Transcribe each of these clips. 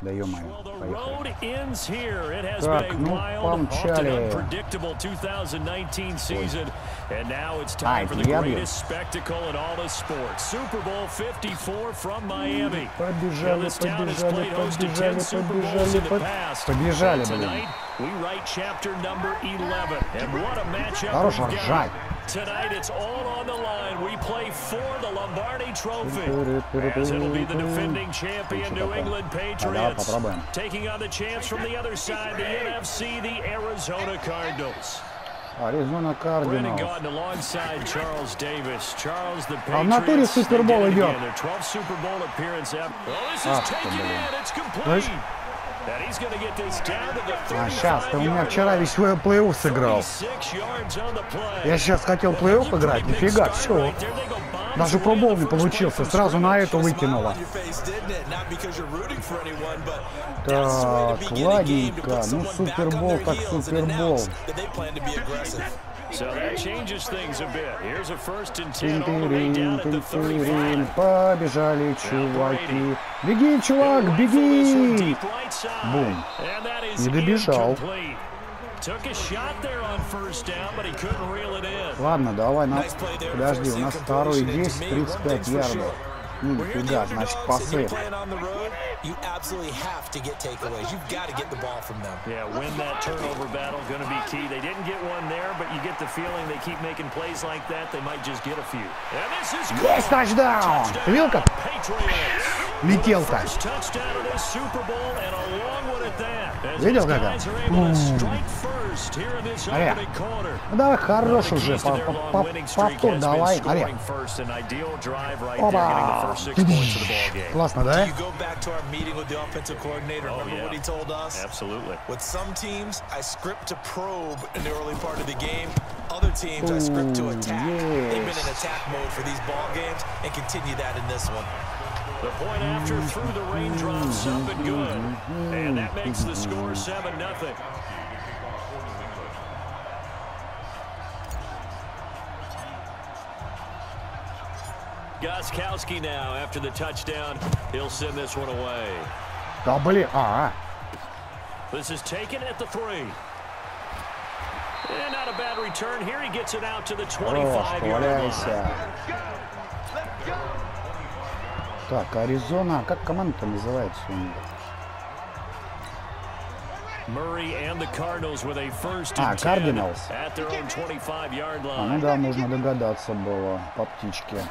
Да ё-моё, поехали. Так, ну, помчали. Ай, я бью. Побежали, блин. Хорош ржать. Tonight it's all on the line. We play for the Lombardi Trophy, as it'll be the defending champion New England Patriots taking on the champs from the other side, the NFC, the Arizona Cardinals. Arizona Cardinals. Alongside Charles Davis. Charles, the А в натуре Супербол идет. Their 12th Super Bowl appearance. This is taken in. It's complete. А сейчас, ты у меня вчера весь плей-офф сыграл. Я сейчас хотел плей-офф играть, нифига, все. Даже пробол не получился, сразу на эту выкинуло. Так, ладненько, ну Супербол так Супербол. So that changes things a bit. Here's a 1st and 10 all the way down at the 35. Побежали, чуваки. Беги, чувак, беги! Бум. Не добежал. Ладно, давай, подожди, у нас второй 10, 35 ярдов. Ну, нифига, значит, пасы. You absolutely have to get takeaways. You've got to get the ball from them. Yeah, win that turnover battle, going to be key. They didn't get one there, but you get the feeling they keep making plays like that, they might just get a few. And this is Есть тачдаун! Ты видел как? Летел-то. Видел как? Ария. Ну давай, хорош уже. Повтор давай. Ария. Опа. Классно, да? Meeting with the offensive coordinator. Remember what he told us? Absolutely. With some teams, I script to probe in the early part of the game. Other teams, I script to attack. They've been in attack mode for these ball games and continue that in this one. The point after through the raindrops up and good. And that makes the score 7-0. Gostkowski now after the touchdown. He'll send this one away. This is taken at the 3. And not a bad return here. He gets it out to the 25-yard line. Так, Аризона, как команда-то называется у них? Murray and the Cardinals with a 1st and 10 at their own 25-yard line. Ну да, можно догадаться было по птичке.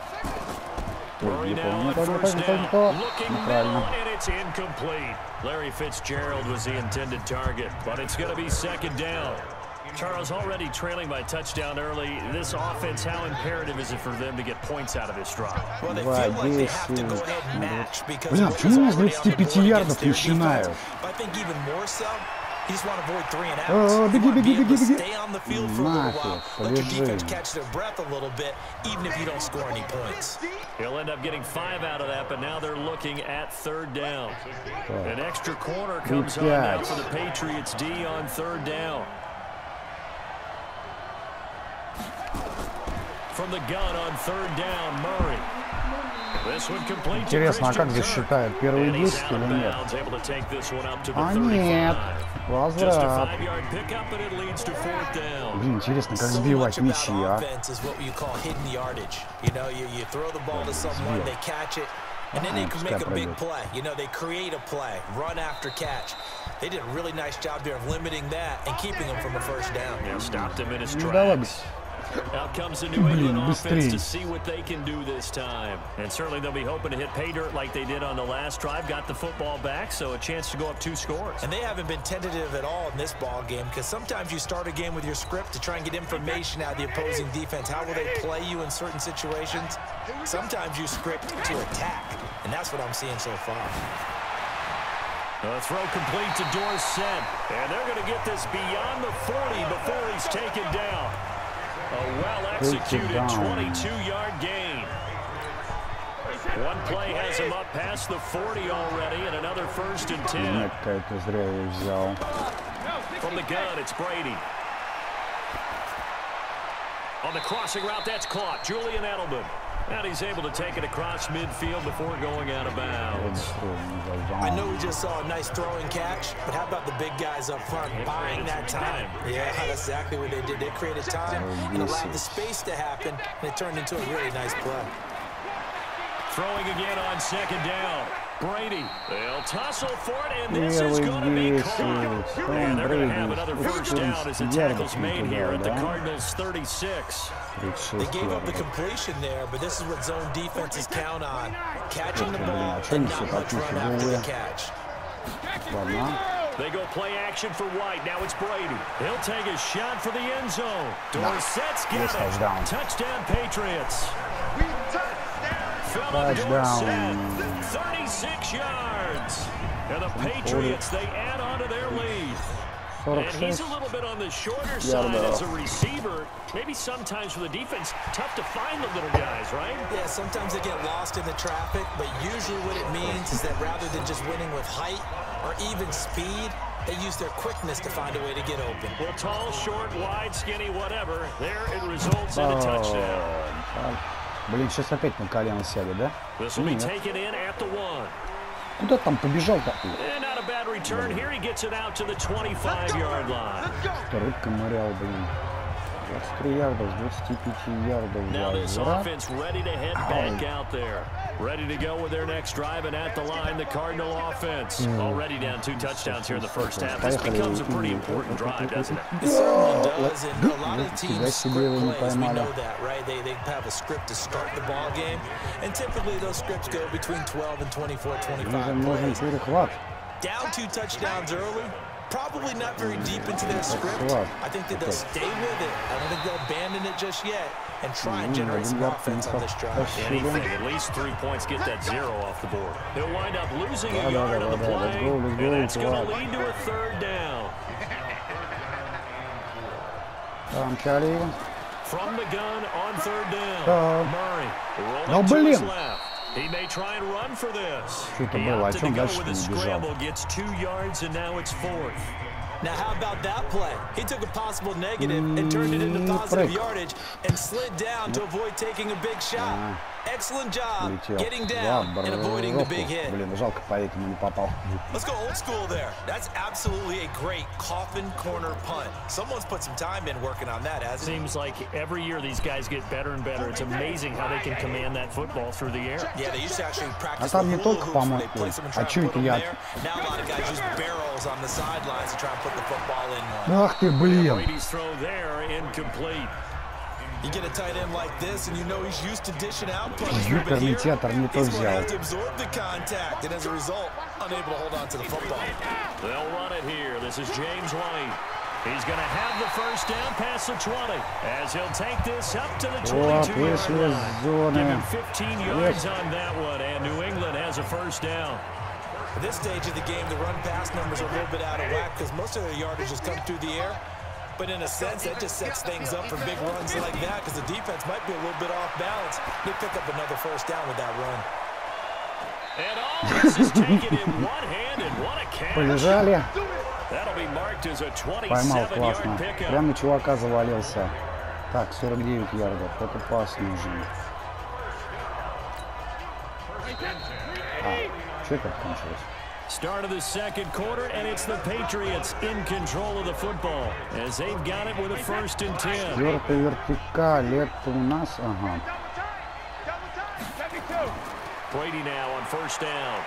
Murray now at 1st down, looking middle, and it's incomplete. Larry Fitzgerald was the intended target, but it's going to be 2nd down. Charles, already trailing by touchdown early. This offense, how imperative is it for them to get points out of this drive? Well, they feel like they have to go ahead and match because Блин, почему с 25 ярдов начинают? I think even more so, you just want to avoid 3 and outs. You want to be able to stay on the field for a little while, let your defense catch their breath a little bit, even if you don't score any points. He'll end up getting 5 out of that, but now they're looking at 3rd down. An extra corner comes on now for the Patriots D on 3rd down. From the gun on 3rd down, Murray. Интересно, а как засчитают? Первые 10 или нет? А нет. Возврат. Блин, интересно, как сбивать мячи, а? And then they can make a big play. You know, they create a play, run after catch. They did a really nice job there of limiting that and keeping him from a 1st down. Yeah, stopped him in his tracks. Out comes the New England offense to see what they can do this time. And certainly they'll be hoping to hit pay dirt like they did on the last drive. Got the football back, so a chance to go up 2 scores. And they haven't been tentative at all in this ball game because sometimes you start a game with your script to try and get information out of the opposing defense. How will they play you in certain situations? Sometimes you script to attack, and that's what I'm seeing so far. The throw complete to Dorsett, and they're going to get this beyond the 40 before he's taken down. A well-executed 22-yard gain. One play has him up past the 40 already, and another 1st and 10. From the gun, it's Brady. On the crossing route, that's caught. Julian Edelman. And he's able to take it across midfield before going out of bounds. I know we just saw a nice throwing catch, but how about the big guys up front buying that time? Yeah, that's exactly what they did. They created time and allowed the space to happen, and it turned into a really nice play. Throwing again on second down. Brady, they'll tussle for it, and this is going to be caught. And they're going to have another first down as the tackle's made here at the Cardinals' 36. They gave up the completion there, but this is what zone defenses count on. Catching the ball and not much run after the catch. They go play action for White. Now it's Brady. He'll take a shot for the end zone. Dorsett's got it. Touchdown, Patriots. Touchdown. 36 yards. And the Patriots, they add on to their lead. And he's a little bit on the shorter side as a receiver. Maybe sometimes for the defense, tough to find the little guys, right? Yeah, sometimes they get lost in the traffic, but usually what it means is that rather than just winning with height or even speed, they use their quickness to find a way to get open. Well, tall, short, wide, skinny, whatever, there it results in a touchdown. Блин, сейчас опять на колено сядет, да? This will be taken in at the 1. Куда там побежал-то? And not a bad return. Here he gets it out to the 25-yard line. Второй ковырял, блин. 23 ярдов, 25 ярдов. Now this offense ready to head back out there. Ready to go with their next drive, and at the line, the Cardinal offense. Already down 2 touchdowns here in the first half. This becomes a pretty important drive, doesn't it? It certainly does, and a lot of teams script plays. We know that, right? They have a script to start the ball game, and typically those scripts go between 12 and 24, 25 plays. Down 2 touchdowns early. Probably not very deep into their script. I think that they'll stay with it. I don't think they'll abandon it just yet and try and generate some offense on this drive. Anything, at least 3 points, get that 0 off the board. They'll wind up losing a yard on the play, and that's going to lead to a 3rd down. From the gun on 3rd down. Murray rolling to his left. He may try and run for this. He opted to go with a scramble, gets 2 yards, and now it's 4th. Now, how about that play? He took a possible negative and turned it into positive yardage and slid down to avoid taking a big shot. Excellent job getting down and avoiding the big hit. Let's go old school there. That's absolutely a great coffin corner punt. Someone's put some time in working on that, hasn't it? Seems like every year these guys get better and better. It's amazing how they can command that football through the air. Yeah, they used to actually practice the hula hoops when they play someone trying to put them there. Now a lot of guys use barrels on the sidelines to try and put the football in one. Ах ты, блин. Brady's throw there, incomplete. You get a tight end like this, and you know he's used to dishing out punishment, but here, he's going to have to absorb the contact, and as a result, unable to hold on to the football. They'll run it here. This is James White. He's going to have the first down past the 20, as he'll take this up to the 22-yard line. Give him 15 yards on that one, and New England has a first down. At this stage of the game, the run-pass numbers are a little bit out of whack because most of their yardage has come through the air. But in a sense, that just sets things up for big runs like that because the defense might be a little bit off balance. They pick up another first down with that run. And all this is taken in one-handed. What a catch. Полежали. That'll be marked as a Поймал 27-yard классно. pickup. Прям на чувака завалился. Так, 49 ярдов. Это пас нужен. Что это кончилось? Start of the second quarter, and it's the Patriots in control of the football as they've got it with a 1st and 10. 4-й вертикаль. Это у нас. Ага. Brady now on 1st down.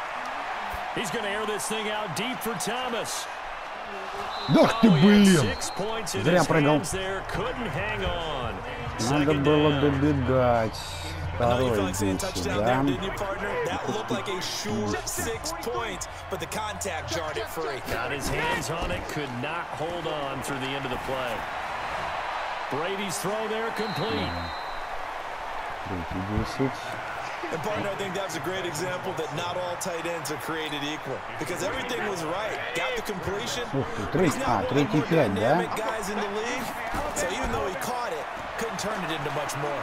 He's going to air this thing out deep for Thomas. Ах ты, блин! 6 points in Зря his прыгал. hands there, couldn't hang on. Надо было добегать. I know you felt Второй like saying бился, touchdown да? there, didn't you, partner? That looked like a sure 6 points, but the contact jarred it free. Got his hands on it, could not hold on through the end of the play. Brady's throw there complete. And partner, I think that was a great example that not all tight ends are created equal because everything was right. Got the completion. He's not one of the more dynamic guys in the league, so even though he caught it, couldn't turn it into much more.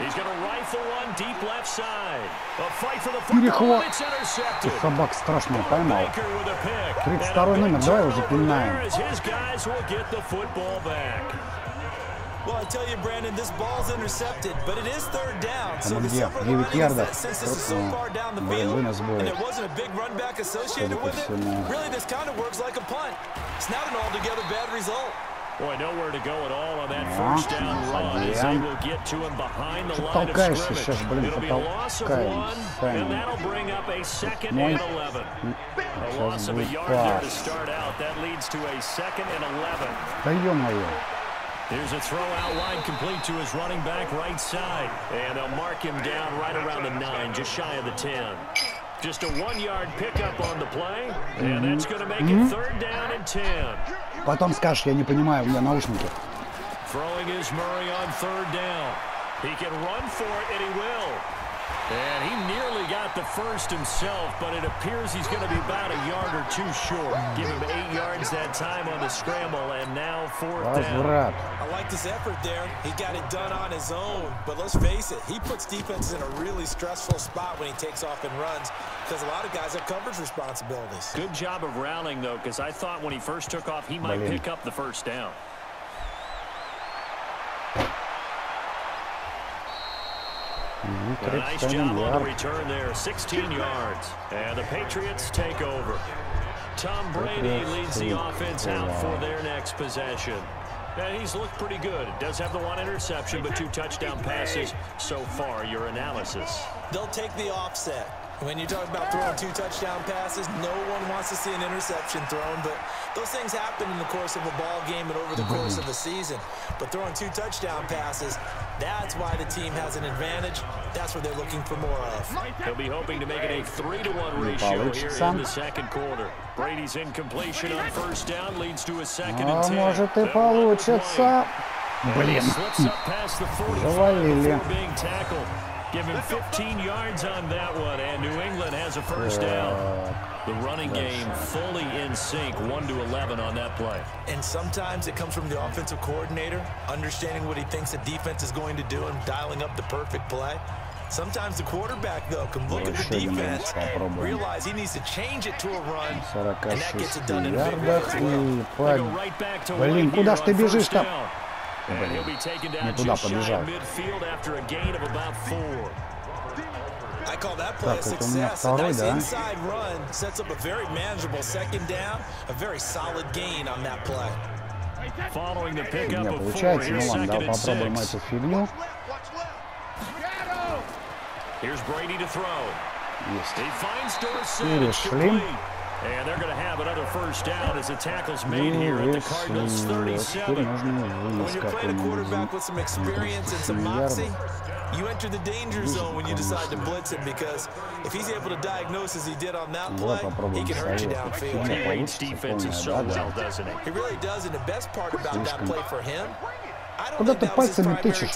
He's going to rifle one deep left side. A fight for the football. It's intercepted. Собак страшно поймал. Baker with a pick. 32-й номер, давай уже пильнаем. His guys will get the football back. Well, I tell you, Brandon, this ball's intercepted, but it is third down. So Там the где? silver 9 lining is ярдов. that since this is so far down the field, and there wasn't a big run back associated with it, really this kind of works like a punt. It's not an altogether bad result. Boy, nowhere to go at all on that first down run as they will get to him behind the line of scrimmage. It'll be a loss of 1, and that'll bring up a 2nd and 11. A loss of a yard there to start out. That leads to a 2nd and 11. Да ё-моё. Here's a throw out wide complete to his running back right side. And they'll mark him down right around the 9, just shy of the 10. Just a 1-yard pickup on the play, and that's going to make it 3rd down and 10. Потом скажешь, я не понимаю, у меня наушники. Throwing is Murray on 3rd down. He can run for it, and he will. And he nearly got the first himself, but it appears he's going to be about a yard or 2 short. Give him 8 yards that time on the scramble, and now 4th down. I like this effort there. He got it done on his own, but let's face it, he puts defenses in a really stressful spot when he takes off and runs because a lot of guys have coverage responsibilities. Good job of rallying, though, because I thought when he first took off, he might pick up the first down. A nice job on the return there, 16 yards. And the Patriots take over. Tom Brady leads the offense out for their next possession. And he's looked pretty good. Does have the 1 interception, but 2 touchdown passes so far. Your analysis? They'll take the offset. When you talk about throwing 2 touchdown passes, no one wants to see an interception thrown, but those things happen in the course of a ball game and over the course of the season. But throwing 2 touchdown passes, that's why the team has an advantage. That's what they're looking for more of. He'll be hoping to make it a 3-to-1 ratio here in the second quarter. Brady's incompletion on 1st down leads to a 2nd and 10. Может и получится. Блин. Завалили. Give him 15 yards on that one, and New England has a first down. The running game fully in sync, 1-11 on that play. And sometimes it comes from the offensive coordinator, understanding what he thinks the defense is going to do and dialing up the perfect play. Sometimes the quarterback, though, can look at the defense, realize he needs to change it to a run, and that gets it done in a big way. Блин, куда ж ты бежишь-то? And he'll be taken down just shy of midfield after a gain of about 4. I call that play a success. A nice inside run sets up a very manageable 2nd down, a very solid gain on that play. Following the pickup of 4, here's 2nd and 6. Here's Brady to throw. He finds Dorsett. It's complete. And they're going to have another first down as the tackle's made here at the Cardinals' 37. When you're playing a quarterback with some experience and some moxie, you enter the danger zone when you decide to blitz him, because if he's able to diagnose as he did on that play, he can hurt you downfield. He reads defenses so well, doesn't he? He really does, and the best part about that play for him, Куда ты пальцами тычешь?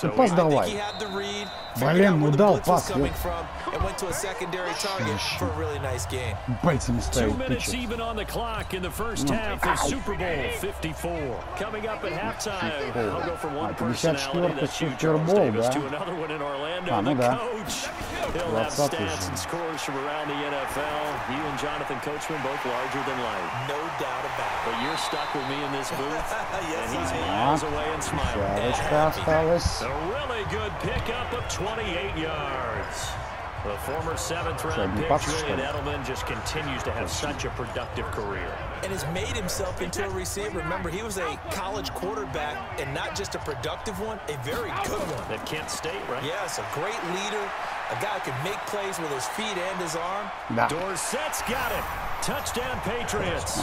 Ты пас давай. Блин, ну дал пас. Пальцами ставить тычешь. Even on the clock in the first half of Super Bowl 54. Coming up at halftime, I'll go from one personality that's you, Charles Davis, to another one in Orlando. The coach, he'll have stats and scores from around the NFL. You and Jonathan Coachman both larger than life. No doubt about it. But you're stuck with me in this booth, and he's miles away and smiling. A really good pickup of 28 yards. The former 7th-round pick, Julian Edelman, just continues to have such a productive career. And has made himself into a receiver. Remember, he was a college quarterback, and not just a productive one, a very good one. At Kent State, right? Yes, a great leader, a guy who can make plays with his feet and his arm. Dorsett's got it. Touchdown, Patriots.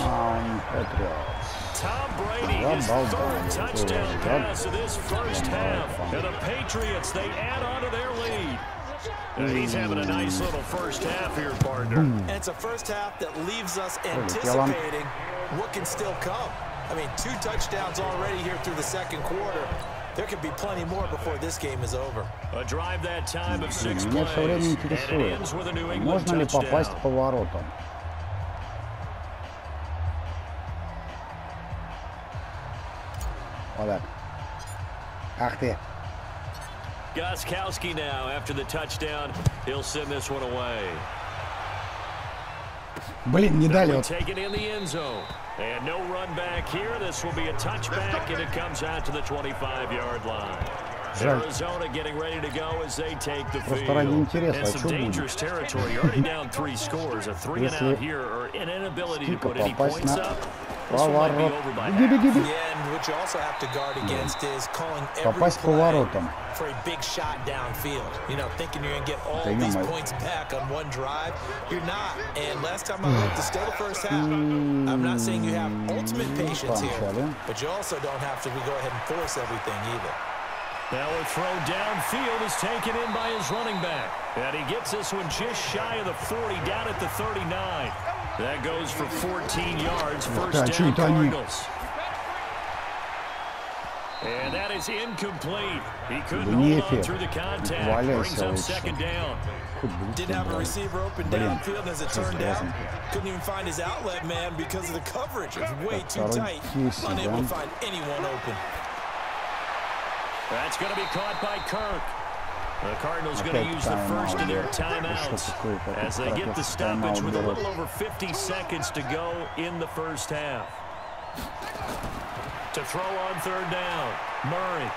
Tom Brady, his 3rd touchdown pass of this first half. And the Patriots, they add on to their lead. And he's having a nice little first half here, partner. And it's a first half that leaves us anticipating what can still come. I mean, 2 touchdowns already here through the second quarter. There could be plenty more before this game is over. A drive that time of 6 plays, and it ends with a New England Можно ли попасть touchdown. по воротам? Вот так. Ах ты. Gostkowski now after the touchdown. He'll send this one away. Блин, не дали. Вот. And no run back here. This will be a touchback, and it comes out to the 25-yard line. Arizona getting ready to go as they take the field. And some dangerous territory. You're already down 3 scores. A 3-and-out here, or an inability to put any points up. This one might be over by half. Yeah, and what you also have to guard against is calling every play for a big shot downfield. You know, thinking you're going to get all these points back on one drive. You're not. And last time I looked, to stay the first half, I'm not saying you have ultimate patience here, but you also don't have to go ahead and force everything either. Now a throw downfield is taken in by his running back. And he gets this one just shy of the 40, down at the 39. That goes for 14 yards, first down Cardinals. And that is incomplete. He couldn't hold on through the contact. Brings up second down. Didn't have a receiver open downfield, as it turned out. Couldn't even find his outlet man because of the coverage. It was way too tight. Unable to find anyone open. That's going to be caught by Kirk. The Cardinals going to use the first of their timeouts as they get the stoppage with a little over 50 seconds to go in the first half. To throw on third down, Murray.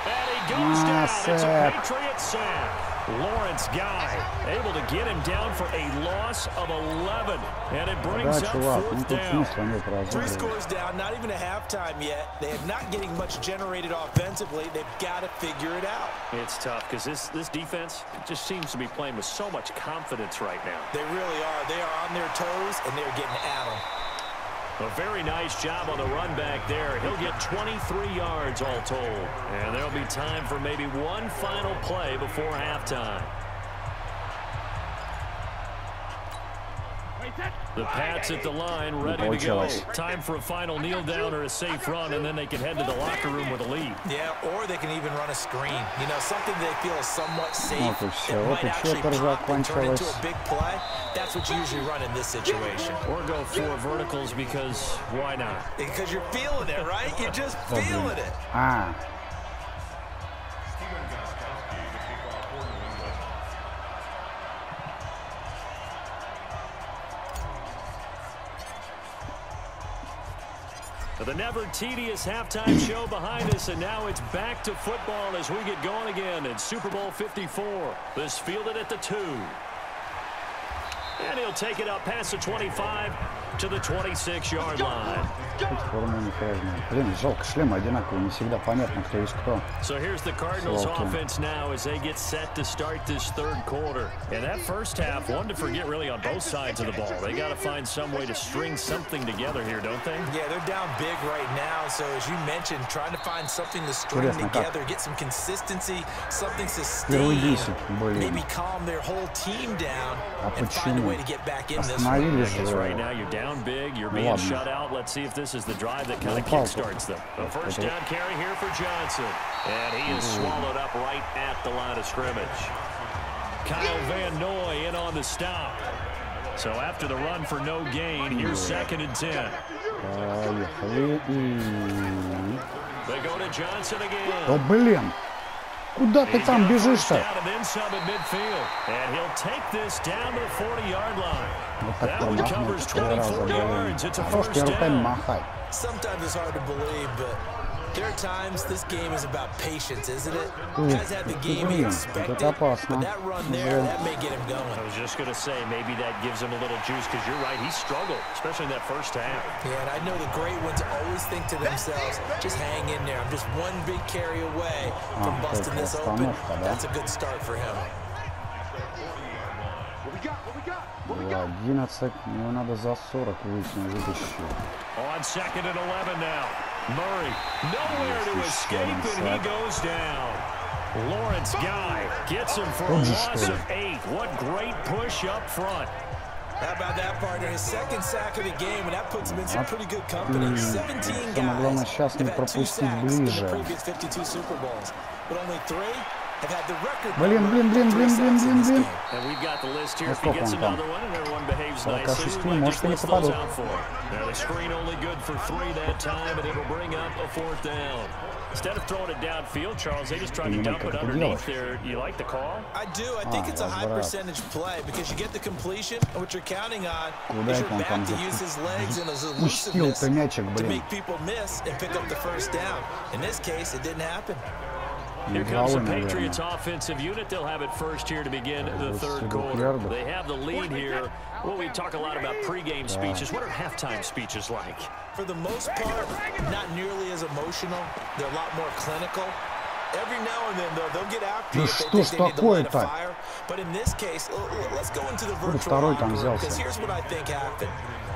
And he goes down. It's a Patriot sack. Lawrence Guy able to get him down for a loss of 11. And it brings up fourth down. 3 scores down, not even a halftime yet. They are not getting much generated offensively. They've got to figure it out. It's tough because this defense just seems to be playing with so much confidence right now. They really are. They are on their toes, and they're getting at them. A very nice job on the run back there. He'll get 23 yards all told. And there'll be time for maybe one final play before halftime. The Pats at the line, ready to go. Time for a final kneel down or a safe run, and then they can head to the locker room with a lead. Yeah, or they can even run a screen. You know, something they feel is somewhat safe. It might actually pop and turn into a big play. That's what you usually run in this situation. Or go 4 verticals because why not? Because you're feeling it, right? You're just feeling it. The never tedious halftime show behind us, and now it's back to football as we get going again in Super Bowl 54. This fielded at the 2. And he'll take it up past the 25 to the 26-yard line. So here's the Cardinals offense now as they get set to start this third quarter. And that first half, one to forget really on both sides of the ball. They got to find some way to string something together here, don't they? Yeah, they're down big right now. So as you mentioned, trying to find something to string together, get some consistency, something sustained, maybe calm their whole team down and find a way to get back in this one. Because right now you're down big, you're being shut out. Let's see if this is the drive that kind of kickstarts them. A first down carry here for Johnson. And he is swallowed up right at the line of scrimmage. Kyle Van Noy in on the stop. So after the run for no gain, here's 2nd and 10. They go to Johnson again. Куда ты там бежишь-то? And he'll take this down to the 40-yard line. That one covers 24 yards. It's a first down. Sometimes it's hard to believe, but there are times this game is about patience, isn't it? Guys had the game he expected, but that run there, that may get him going. I was just going to say, maybe that gives him a little juice, because you're right, he struggled, especially in that first half. Yeah, and I know the great ones always think to themselves, just hang in there. I'm just one big carry away from busting this open. That's a good start for him. 11, ему надо за 40 выйти на ведущую. On 2nd and 11 now. Murray, nowhere to escape, and he goes down. Lawrence Guy gets him for a loss of 8. What great push up front. How about that, partner? His 2nd sack of the game, and that puts him in some pretty good company. 17 guys have had 2 sacks in the previous 52 Super Bowls, but only 3 have had the record. Блин. And we've got the list here. If he gets another one and everyone behaves nicely, we might just list those out for him. Now the screen only good for 3 that time, and it'll bring up a 4th down. Instead of throwing it downfield, Charles, they just tried to dump it underneath there. You like the call? I do. I think it's a high percentage play because you get the completion, and what you're counting on is your back to use his legs and his elusiveness to make people miss and pick up the first down. In this case, it didn't happen. Here comes the Patriots offensive unit. They'll have it first here to begin the third quarter. They have the lead here. Well, we talk a lot about pregame speeches. What are halftime speeches like? For the most part, not nearly as emotional. They're a lot more clinical. Every now and then, though, they'll get after you if they think they need to light a fire. But in this case, let's go into the virtual locker room, because here's what I think happened.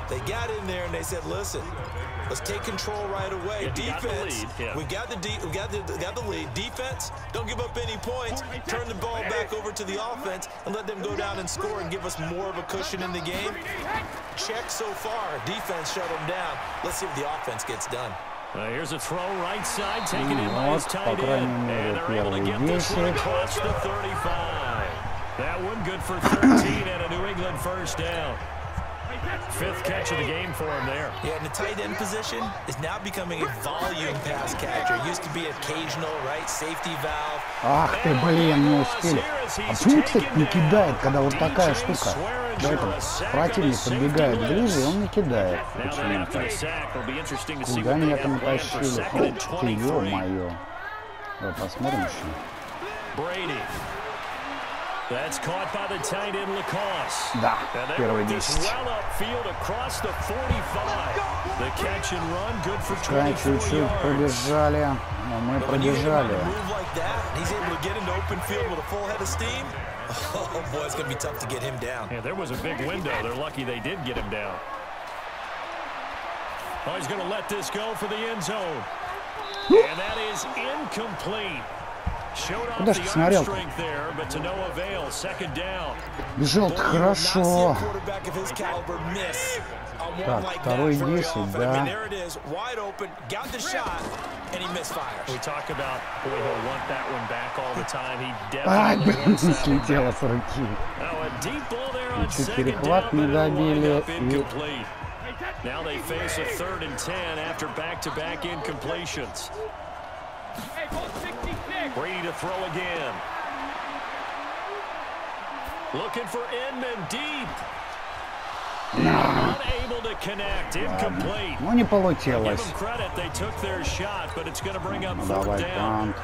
They got in there and they said, listen, let's take control right away. Defense, we got the lead. Defense, don't give up any points. Turn the ball back over to the offense and let them go down and score and give us more of a cushion in the game. Check so far. Defense shut them down. Let's see if the offense gets done. Here's a throw right side, taken in by his tight end, and they're able to get this one across the 35. That one good for 13 and a New England first down. Fifth catch of the game for him there. Yeah, and the tight end position is now becoming a volume pass catcher. It used to be occasional, right? Safety valve. Ах ты, блин, не успели. А почему, кстати, не кидает, когда вот такая штука? Да, это противник подбегает ближе, и он не кидает. Почему? Куда меня там тащили? О, ты, ё-моё. Давай посмотрим еще. That's caught by the tight end Lacoste. Да, первый 10. Well upfield across the 45. The catch and run good for 24 чуть-чуть пробежали, но мы пробежали. He's able to get into open field with a full head of steam. Oh boy, it's going to be tough to get him down. Yeah, there was a big window. They're lucky they did get him down. Oh, he's going to let this go for the end zone. And that is incomplete. Куда ж ты смотрел? Бежал хорошо. Так, второй 10, да. Ай, блин, слетело с руки. Чуть перехват не добили. Now they face a 3rd and 10 after back-to-back incompletions. Brady to throw again. Looking for Inman deep. Unable to connect. Incomplete. Ну не получилось. Give them credit. They took their shot, but it's going to bring up 4th down.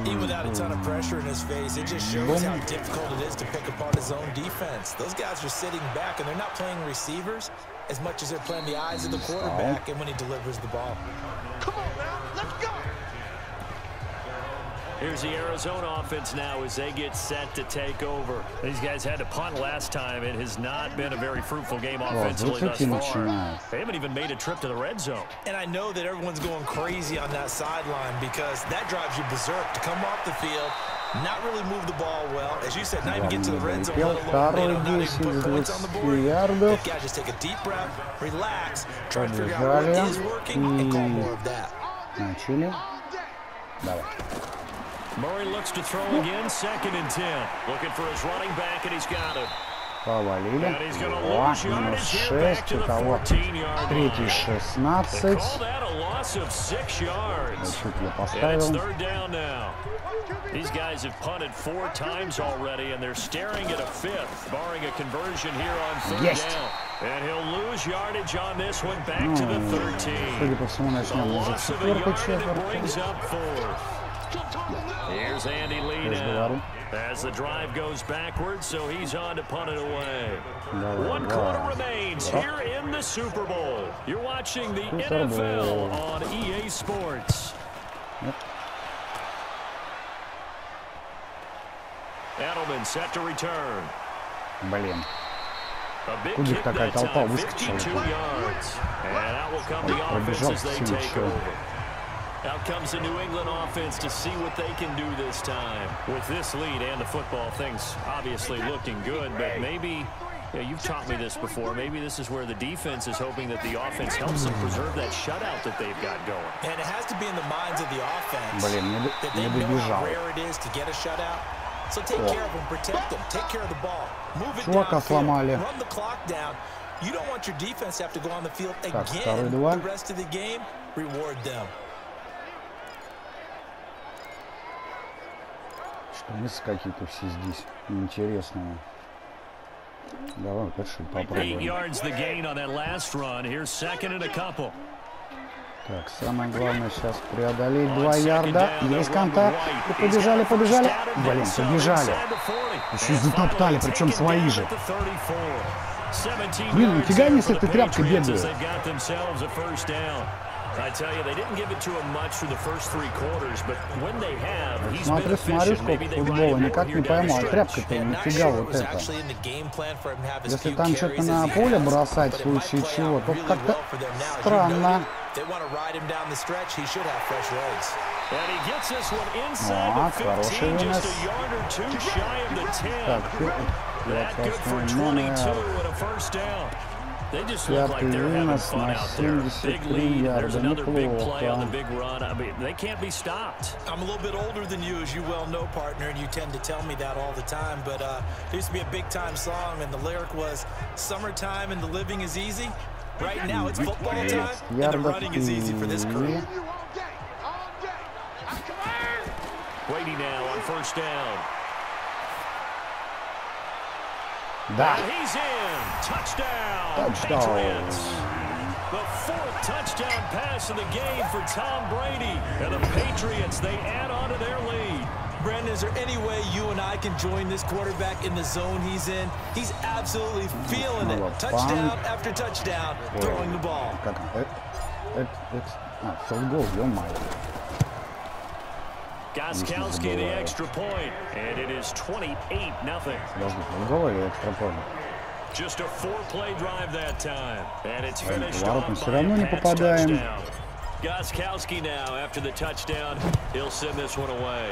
Even without a ton of pressure in his face, it just shows how difficult it is to pick apart his own defense. Those guys are sitting back, and they're not playing receivers as much as they're playing the eyes of the quarterback and when he delivers the ball. Come on now, let's go. Here's the Arizona offense now as they get set to take over. These guys had to punt last time. It has not been a very fruitful game offensively thus far. They haven't even made a trip to the red zone. And I know that everyone's going crazy on that sideline because that drives you berserk to come off the field, not really move the ball well. As you said, not even get to the red zone, let alone they don't even put points on the board. The guys just take a deep breath, relax, try to figure out what is working, and call more of that. Начали. Давай. Murray looks to throw again, 2nd and 10. Looking for his running back, and he's got it. Повалили. О, минус 6. Итого 3-й 16. Чуть ли поставил. These guys have punted 4 times already, and they're staring at a 5th, barring a conversion here on 3rd down. And he'll lose yardage on this one back to the 13. Судя по всему, начнем уже 4-й brings up 4th. Here's Andy Lee now as the drive goes backwards, so he's on to punt it away. 1 quarter remains here in the Super Bowl. You're watching the NFL on EA Sports. Edelman set to return. Блин. A big kick that time, 52 yards. And out will come the offense as they take over. Out comes the New England offense to see what they can do this time. With this lead and the football, things obviously looking good, but maybe, you've taught me this before, maybe this is where the defense is hoping that the offense helps them preserve that shutout that they've got going. And it has to be in the minds of the offense that they know how rare it is to get a shutout. So take care of them, protect them, take care of the ball. Move it downfield, run the clock down. You don't want your defense to have to go on the field again the rest of the game. Reward them. Мысли какие-то все здесь интересные. Давай, опять попробуем. Так, самое главное сейчас преодолеть 2 ярда. Есть контакт. И побежали. Блин, побежали. Еще и затоптали, причем свои же. Блин, нифига не с этой тряпкой бегают. Смотри, сколько футбола, никак не поймал. Тряпка-то нифига вот это. Если там что-то на поле бросать в случае чего, то как-то странно. Хороший вынос. Так, пятый вынос на 73 ярда. Неплохо. I'm a little bit older than you, as you well know, partner, and you tend to tell me that all the time, but there used to be a big-time song, and the lyric was, "Summertime and the living is easy." Right now, it's football time, and the running is easy for this crew. Waiting now on first down. Да. He's in. Touchdown. Patriots. The 4th touchdown pass of the game for Tom Brady. And the Patriots, they add on to their lead. Brandon, is there any way you and I can join this quarterback in the zone he's in? He's absolutely feeling it. Touchdown after touchdown, throwing the ball. Field goal, ё-моё. Gostkowski the extra point, and it is 28-0. Just a 4-play drive that time, and it's finished off by a touchdown. Gostkowski now after the touchdown, he'll send this one away.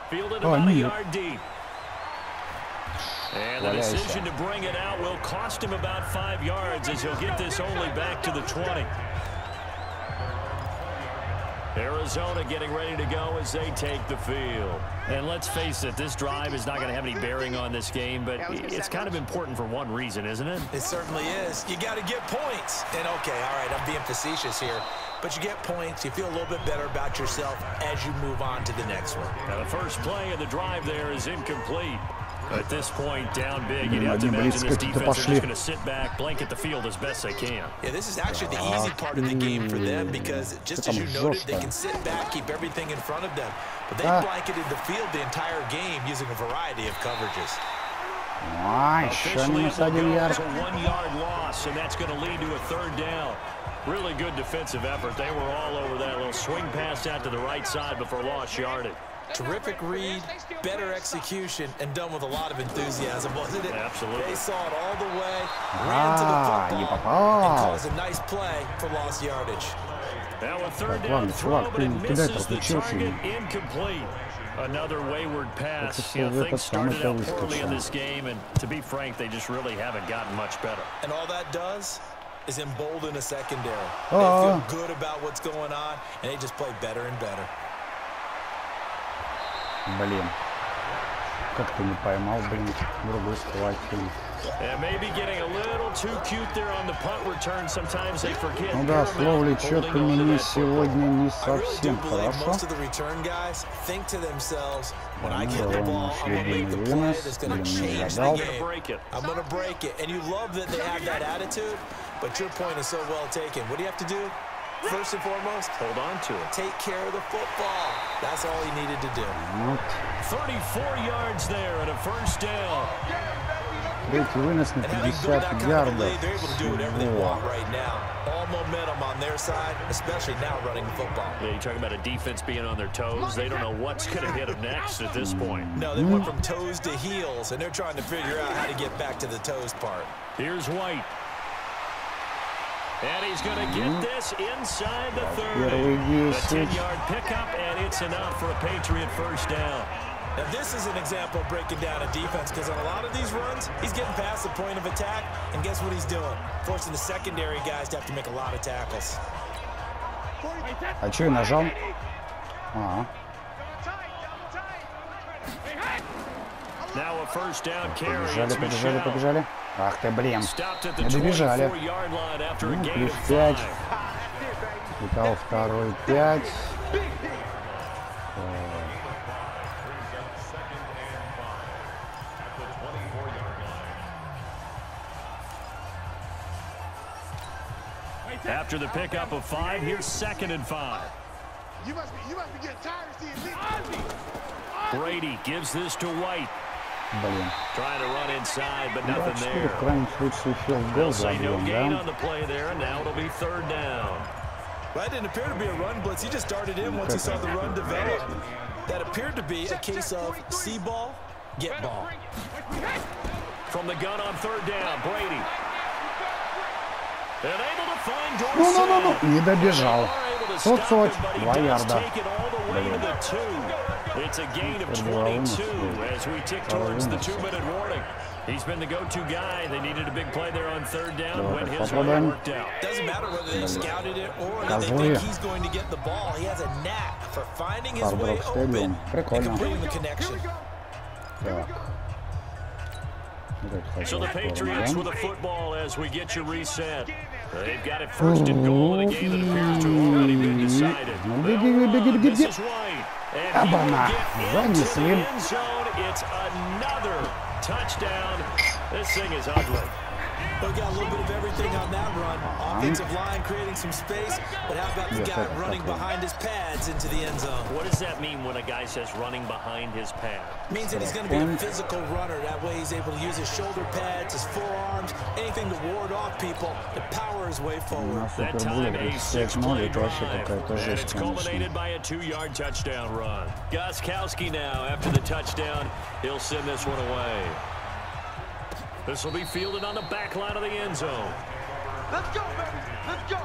Fielded about a yard deep. And the decision to bring it out will cost him about 5 yards as he'll get this only back to the 20. Arizona getting ready to go as they take the field. And let's face it, this drive is not going to have any bearing on this game, but it's kind of important for one reason, isn't it? It certainly is. You got to get points. And okay, all right, I'm being facetious here, but you get points, you feel a little bit better about yourself as you move on to the next one. Now the first play of the drive there is incomplete. At this point, down big, you'd have to imagine this defense is just going to sit back, blanket the field as best they can. Yeah, this is actually the easy part of the game for them because, just as you noted, they can sit back, keep everything in front of them. But they blanketed the field the entire game using a variety of coverages. Officially, it's a 1-yard loss, and that's going to lead to a 3rd down. Really good defensive effort. They were all over that little swing pass out to the right side before lost yardage. Terrific read, better execution, and done with a lot of enthusiasm, wasn't it? Absolutely. They saw it all the way, ran to the football, and caused a nice play for lost yardage. Now a 3rd down throw, but it misses the target, incomplete. Another wayward pass. You know, things started out poorly in this game, and to be frank, they just really haven't gotten much better. And all that does is embolden a secondary. They feel good about what's going on, and they just play better and better. Блин, как ты не поймал, блин, другой схватил. Ну да, с ловлей что-то мне сегодня не совсем хорошо. First and foremost, hold on to it. Take care of the football. That's all he needed to do. 34 yards there at a first down. Третий вынос на 50 ярдов. All momentum on their side, especially now running the football. Yeah, you're talking about a defense being on their toes. They don't know what's going to hit them next at this point. No, they went from toes to heels, and they're trying to figure out how to get back to the toes part. Here's White. And he's going to get this inside the 30. A 10-yard pickup, and it's enough for a Patriot first down. Now, this is an example of breaking down a defense, because on a lot of these runs, he's getting past the point of attack, and guess what he's doing? Forcing the secondary guys to have to make a lot of tackles. А что я нажал? Now a first down carry. Побежали. Ах ты, блин. Не добежали. Ну, плюс 5. Итого второй 5. After the pickup of 5, here's 2nd and 5. You must be getting tired of seeing me. Brady gives this to White. Блин. Trying to run inside, but nothing 24, there. в крайнем случае field They'll goal say no забьем, gain да? on the play there, and now it'll be 3rd down. That didn't appear to be a run blitz. He just darted in once he saw the run develop. That appeared to be a case of see ball, get ball. From the gun on 3rd down, Brady. And able to find Ну, Dorsett. не добежал. Соц-соц, 2 ярда. It's a gain of 22 as we tick towards the 2-minute warning. He's been the go-to guy. They needed a big play there on 3rd down when his run worked out. Doesn't matter whether they scouted it or they think he's going to get the ball. He has a knack for finding his way open and completing the connection. So the Patriots with a football as we get you reset. They've got it 1st and goal in a game that appears to have already been decided. This is White. And he will get into the end zone. It's another touchdown. This thing is ugly. We got a little bit of everything on that run. Offensive line creating some space, but how about the guy running behind his pads into the end zone? What does that mean when a guy says running behind his pad? Means that he's going to be a physical runner. That way he's able to use his shoulder pads, his forearms, anything to ward off people to power his way forward. That time, a 6-play drive, and it's culminated by a 2-yard touchdown run. Gostkowski now, after the touchdown, he'll send this one away. This will be fielded on the back line of the end zone. Let's go, baby. Let's go.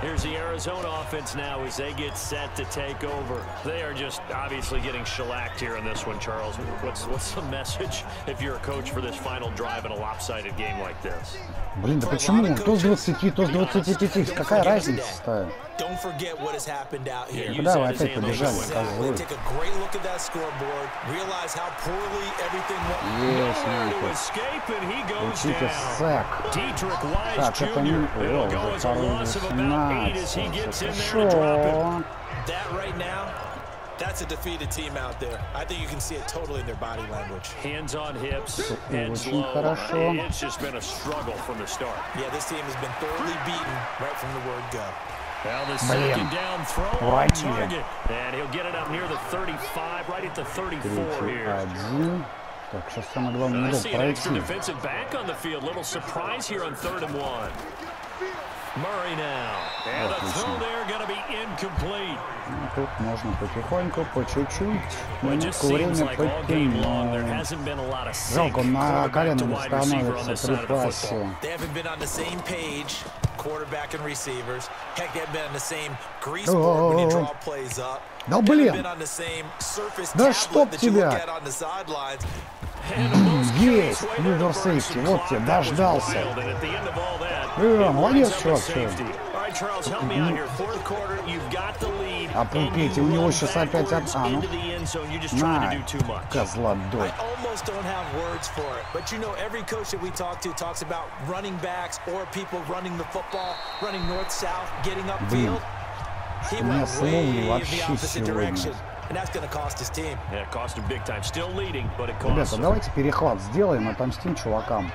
Here's the Arizona offense now as they get set to take over. They are just obviously getting shellacked here in this one, Charles. What's the message if you're a coach for this final drive in a lopsided game like this? Блин, да почему? То с 20, то с 25. Какая разница-то? Don't forget what has happened out here. Куда вы опять побежали, козлы? Take a great look at that scoreboard. Realize how poorly everything went. Есть, Учите сэк. Так, это не... О, уже второй 18. Хорошо. That right now, that's a defeated team out there. I think you can see it totally in their body language. Hands on hips, heads Очень low. хорошо. It's just been a struggle from the start. Yeah, this team has been thoroughly beaten right from the word go. Well, the 2nd down throw on target. And he'll get it up near the 35, right at the 34 here. 3-1. Так, сейчас самое главное, не See an extra пройти. defensive back on the field. Little surprise here on 3rd and 1. Murray now. And the throw there going to be incomplete. Тут можно потихоньку, по чуть-чуть. Well, it just seems like all game long there hasn't been a lot of sync. Жалко, на колено To не wide receiver on this становится при side of the пасе. football. They haven't been on the same page, quarterback and receivers. Heck, they haven't been on the same grease Oh, board when you oh, draw oh. plays up. Да They haven't блин! been on the same surface Да tablet чтоб that you look тебя! at on the sidelines. Есть! Ливер сейфти, вот тебе, дождался. Молодец, чувак, все. А Пейти, у него сейчас опять от... А, ну. На, козла дой. I almost don't have words for it, but you know every coach that we talk to talks about running backs or people running the football, running north-south, getting upfield. He went way the opposite direction, and that's going to cost his team. Yeah, cost him big time. Still leading, but it cost Ребята, him. давайте перехват сделаем, отомстим чувакам.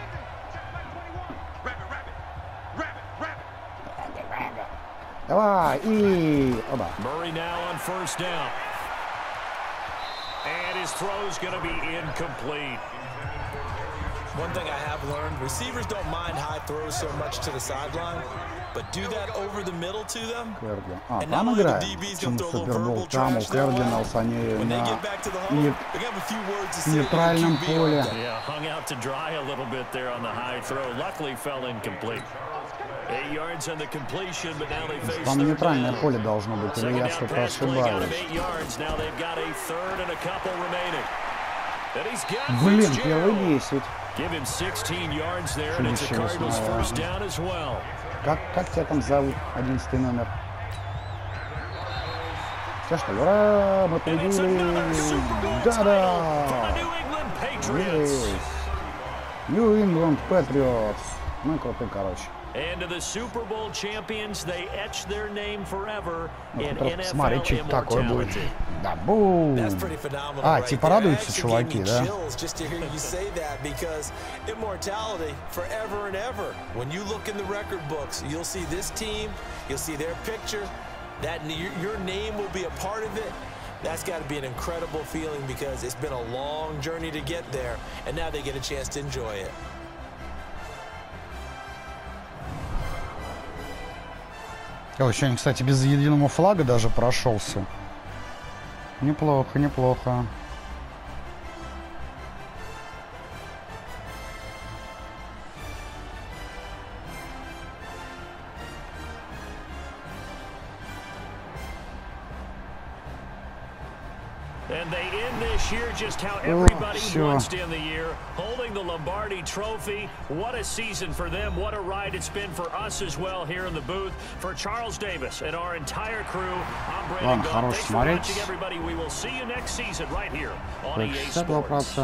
Давай, и... Оба. Murray now on 1st down. And his throw's going to be incomplete. One thing I have learned, receivers don't mind high throws so much to the sideline, but do that over the middle to them. Кердин. А, там играет? Почему Супербол? Там у Кердиналс они на нейтральном поле. Yeah, hung out to dry a little bit there on the high throw. Luckily fell incomplete. 8 yards on the completion, but now they face Там third нейтральное down. поле должно быть, или я что-то ошибаюсь. 8 yards. Now they've got a third and a couple remaining. And he's got Блин, Fitzgerald. первый 10. Give him 16 yards there, and it's a Cardinals first down as well. Как тебя там зовут, 11-й номер? Все что ли? Ура! Мы победили! Да-да! Есть! New England Patriots. Ну, крутой, короче. And to the Super Bowl champions, they etch their name forever in Смотри, NFL что такое будет. immortality. Да, бум. А, типа радуются чуваки, да? Just to hear you say that, because immortality forever and ever. When you look in the record books, you'll see this team, you'll see their picture, that your name will be a part of it. That's got to be an incredible feeling because it's been a long journey to get there, and now they get a chance to enjoy it. Сегодня, кстати, без единого флага даже прошелся. Неплохо, неплохо. And they end this year just how everybody wants to end the year, holding the Lombardi Trophy. What a season for them. What a ride it's been for us as well here in the booth. For Charles Davis and our entire crew, I'm Brandon Gault. Thanks for watching, everybody. We will see you next season right here on EA Sports.